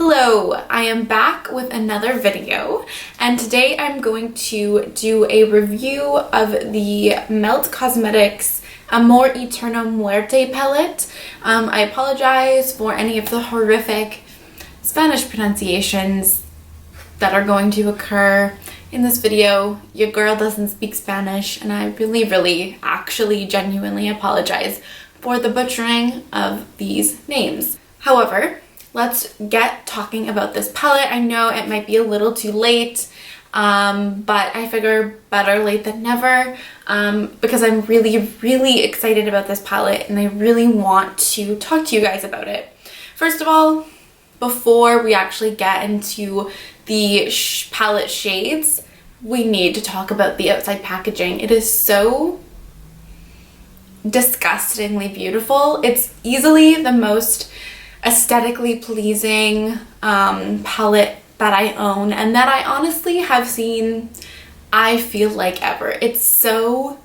Hello, I am back with another video, and today I'm going to do a review of the Melt Cosmetics Amore Eterno Muerte palette. I apologize for any of the horrific Spanish pronunciations that are going to occur in this video. Your girl doesn't speak Spanish, and I really, actually, genuinely apologize for the butchering of these names. However, let's get talking about this palette. I know it might be a little too late, but I figure better late than never, because I'm really excited about this palette and I really want to talk to you guys about it. First of all, before we actually get into the palette shades, we need to talk about the outside packaging. It is so disgustingly beautiful. It's easily the most aesthetically pleasing palette that I own and that I honestly have seen, I feel like, ever. It's so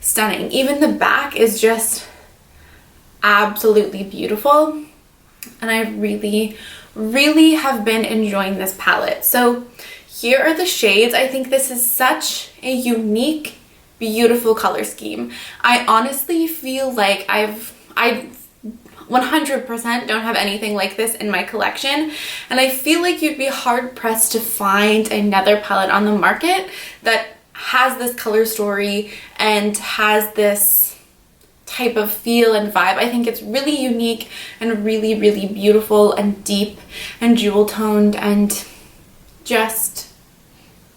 stunning. Even the back is just absolutely beautiful, and I really have been enjoying this palette. So here are the shades. I think this is such a unique, beautiful color scheme. I honestly feel like I 100% don't have anything like this in my collection, and I feel like you'd be hard pressed to find another palette on the market that has this color story and has this type of feel and vibe. I think it's really unique and really beautiful and deep and jewel toned and just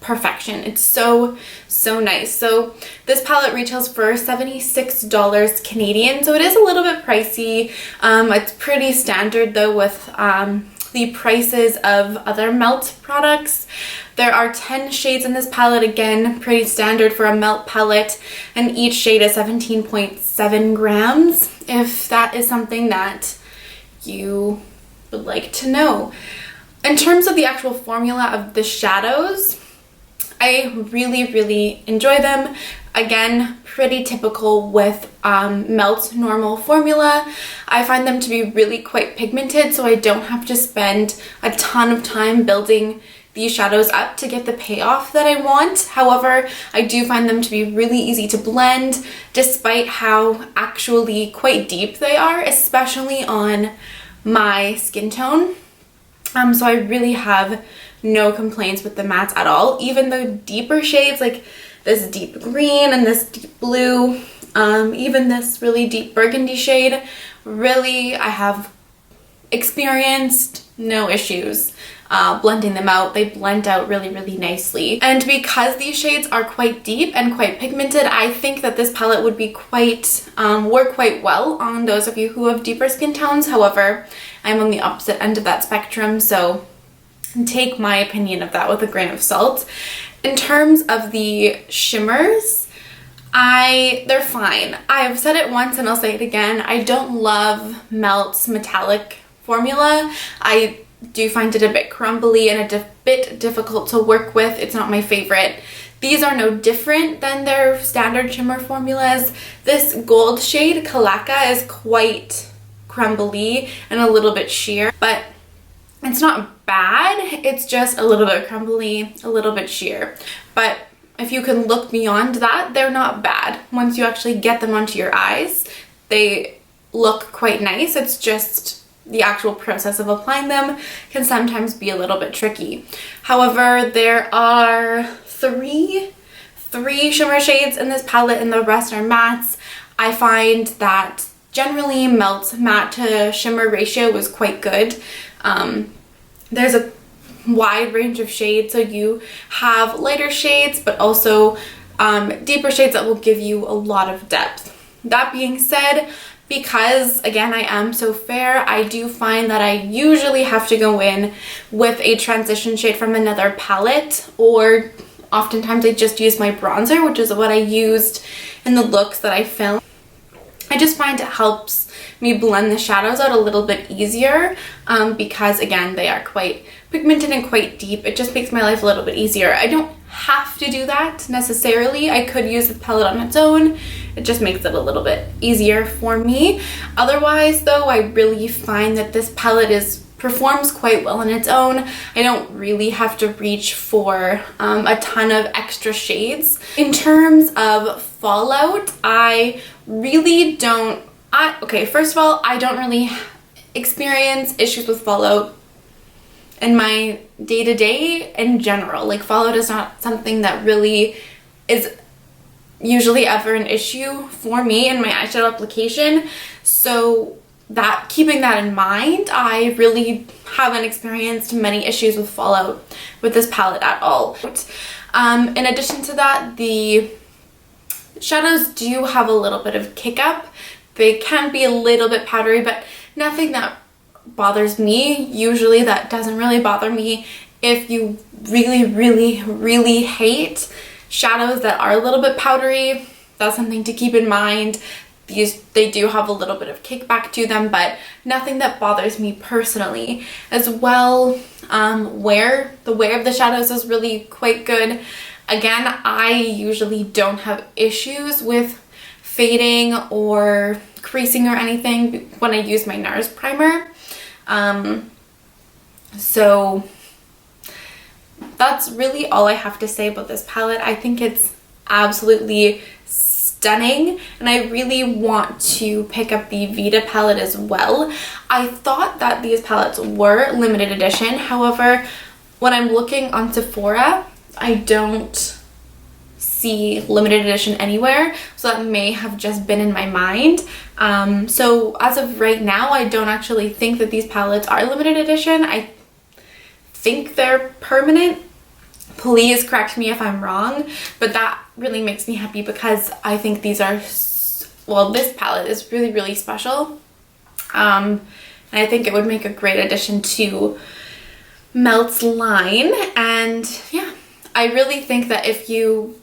perfection. It's so nice. So this palette retails for $76 Canadian, so it is a little bit pricey. It's pretty standard though with the prices of other Melt products. There are 10 shades in this palette, again pretty standard for a Melt palette, and each shade is 17.7 grams, if that is something that you would like to know. In terms of the actual formula of the shadows, I really enjoy them. Again, pretty typical with Melt's normal formula. I find them to be really quite pigmented, so I don't have to spend a ton of time building these shadows up to get the payoff that I want. However, I do find them to be really easy to blend, despite how actually quite deep they are, especially on my skin tone. So I really have no complaints with the mattes at all. Even the deeper shades like this deep green and this deep blue, even this really deep burgundy shade, really I have experienced no issues blending them out. They blend out really nicely. And because these shades are quite deep and quite pigmented, I think that this palette would be quite work quite well on those of you who have deeper skin tones. However, I'm on the opposite end of that spectrum, so take my opinion of that with a grain of salt. In terms of the shimmers, they're fine. I've said it once and I'll say it again. I don't love Melt's metallic formula. I do find it a bit crumbly and a bit difficult to work with. It's not my favorite. These are no different than their standard shimmer formulas. This gold shade, Calaca, is quite crumbly and a little bit sheer, but it's not bad. It's just a little bit crumbly, a little bit sheer. But if you can look beyond that, they're not bad. Once you actually get them onto your eyes, they look quite nice. It's just the actual process of applying them can sometimes be a little bit tricky. However, there are three shimmer shades in this palette and the rest are mattes. I find that generally Melt's matte to shimmer ratio was quite good. There's a wide range of shades, so you have lighter shades but also deeper shades that will give you a lot of depth. That being said, because again I am so fair, I do find that I usually have to go in with a transition shade from another palette, or oftentimes I just use my bronzer, which is what I used in the looks that I filmed. I just find it helps me blend the shadows out a little bit easier, because again they are quite pigmented and quite deep. It just makes my life a little bit easier. I don't have to do that necessarily. I could use the palette on its own. It just makes it a little bit easier for me. Otherwise though, I really find that this palette is performs quite well on its own. I don't really have to reach for a ton of extra shades. In terms of fallout, I really don't, okay, first of all, I don't really experience issues with fallout in my day-to-day in general. Like, fallout is not something that really is usually ever an issue for me in my eyeshadow application. So that, keeping that in mind, I really haven't experienced many issues with fallout with this palette at all. In addition to that, the shadows do have a little bit of kick up. They can be a little bit powdery, but nothing that bothers me. Usually that doesn't really bother me. If you really hate shadows that are a little bit powdery, that's something to keep in mind. They do have a little bit of kickback to them, but nothing that bothers me personally. As well, the wear of the shadows is really quite good. Again, I usually don't have issues with fading or creasing or anything when I use my NARS primer. So that's really all I have to say about this palette. I think it's absolutely stunning, and I really want to pick up the Vita palette as well. I thought that these palettes were limited edition. However, when I'm looking on Sephora, I don't see limited edition anywhere, so that may have just been in my mind. So as of right now, I don't actually think that these palettes are limited edition. I think they're permanent. Please correct me if I'm wrong, but that really makes me happy because I think these are, well, this palette is really special. And I think it would make a great addition to Melt's line. And yeah, I really think that if you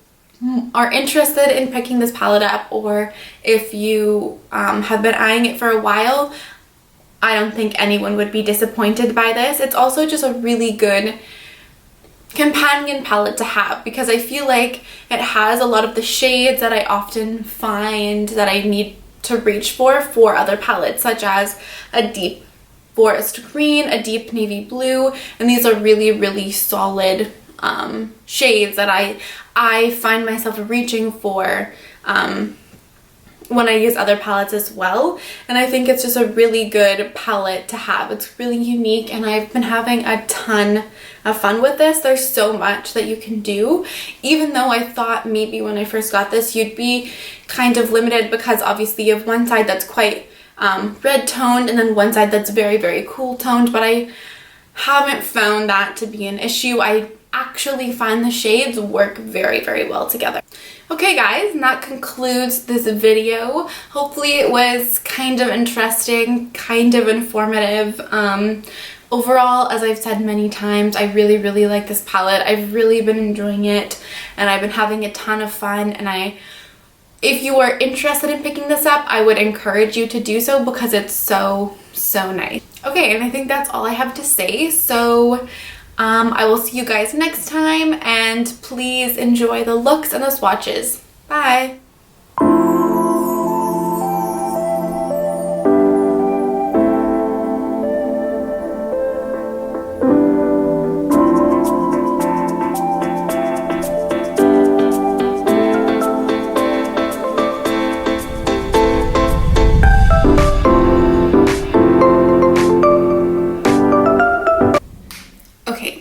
are interested in picking this palette up, or if you have been eyeing it for a while, I don't think anyone would be disappointed by this. It's also just a really good companion palette to have, because I feel like it has a lot of the shades that I often find that I need to reach for other palettes, such as a deep forest green, a deep navy blue, and these are really solid shades that I find myself reaching for when I use other palettes as well. And I think it's just a really good palette to have. It's really unique, and I've been having a ton of fun with this. There's so much that you can do, even though I thought maybe when I first got this you'd be kind of limited, because obviously you have one side that's quite red toned and then one side that's very cool toned, but I haven't found that to be an issue. I actually find the shades work very well together. Okay guys, and that concludes this video. Hopefully it was kind of interesting, kind of informative. Overall, as I've said many times, I really like this palette. I've really been enjoying it, and I've been having a ton of fun, and if you are interested in picking this up, I would encourage you to do so because it's so nice. Okay, and I think that's all I have to say. So I will see you guys next time, and please enjoy the looks and the swatches. Bye!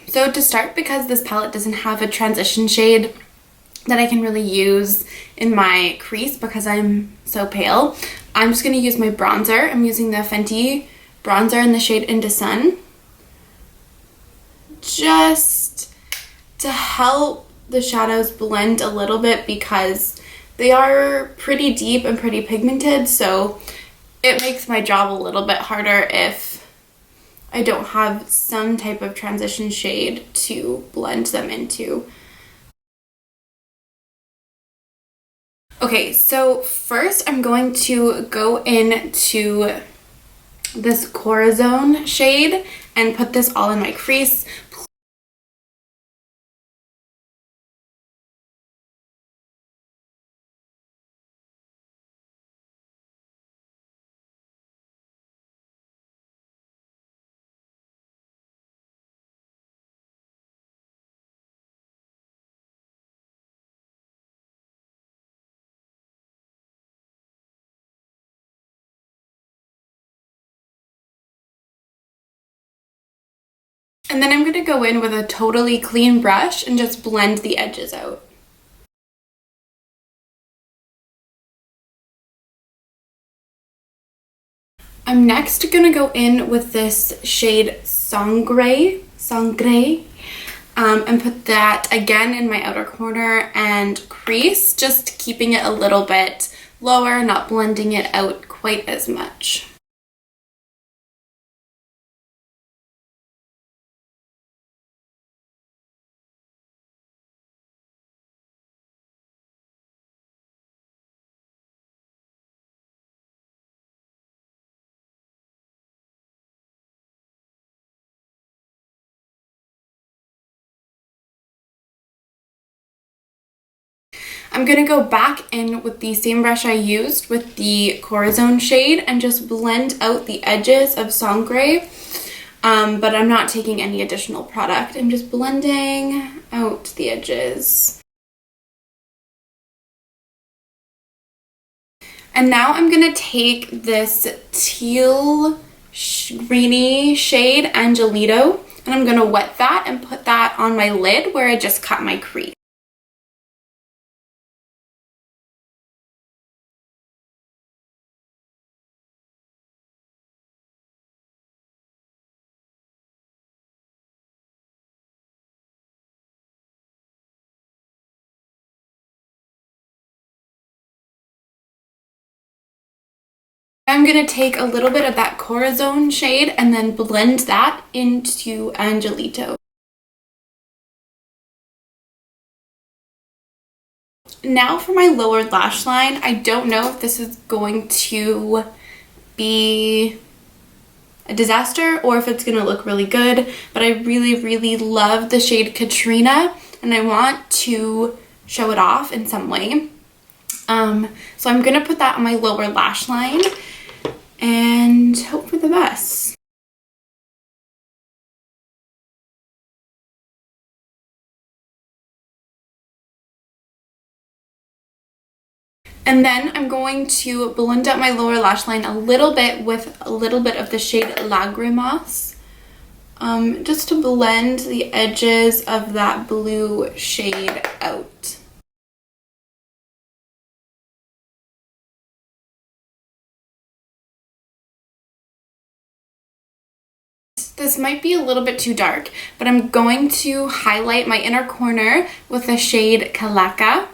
So to start, because this palette doesn't have a transition shade that I can really use in my crease because I'm so pale, I'm just going to use my bronzer. I'm using the Fenty bronzer in the shade Into Sun, just to help the shadows blend a little bit because they are pretty deep and pretty pigmented, so it makes my job a little bit harder if I don't have some type of transition shade to blend them into. Okay, so first I'm going to go into this Corazon shade and put this all in my crease. And then I'm going to go in with a totally clean brush and just blend the edges out. I'm next going to go in with this shade Sangre, and put that again in my outer corner and crease, just keeping it a little bit lower, not blending it out quite as much. I'm going to go back in with the same brush I used with the Corazon shade and just blend out the edges of Sangre, but I'm not taking any additional product. I'm just blending out the edges. And now I'm going to take this teal greeny shade, Angelito, and I'm going to wet that and put that on my lid where I just cut my crease. I'm going to take a little bit of that Corazon shade and then blend that into Angelito. Now for my lower lash line, I don't know if this is going to be a disaster or if it's going to look really good, but I really love the shade Katrina and I want to show it off in some way. So I'm going to put that on my lower lash line and hope for the best. And then I'm going to blend out my lower lash line a little bit with a little bit of the shade Lagrimas, just to blend the edges of that blue shade out. This might be a little bit too dark, but I'm going to highlight my inner corner with the shade Calaca.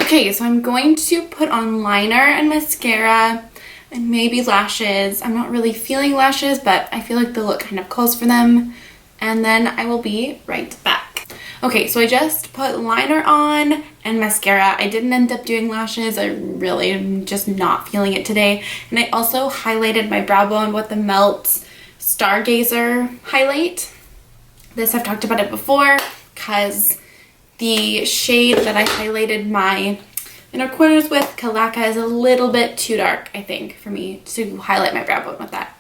Okay, so I'm going to put on liner and mascara and maybe lashes. I'm not really feeling lashes, but I feel like they look kind of close for them. And then I will be right back. Okay, so I just put liner on and mascara. I didn't end up doing lashes. I really am just not feeling it today. And I also highlighted my brow bone with the Melt Stargazer highlight. This, I've talked about it before because the shade that I highlighted my inner corners with, Calaca, is a little bit too dark, I think, for me to highlight my brow bone with that.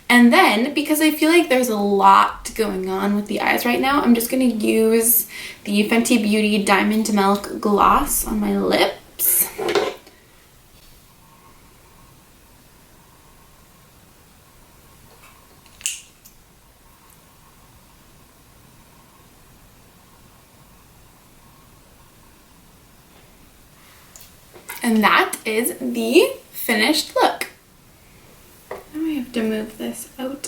And then, because I feel like there's a lot going on with the eyes right now, I'm just going to use the Fenty Beauty Diamond Milk Gloss on my lips. And that is the finished look. Now I have to move this out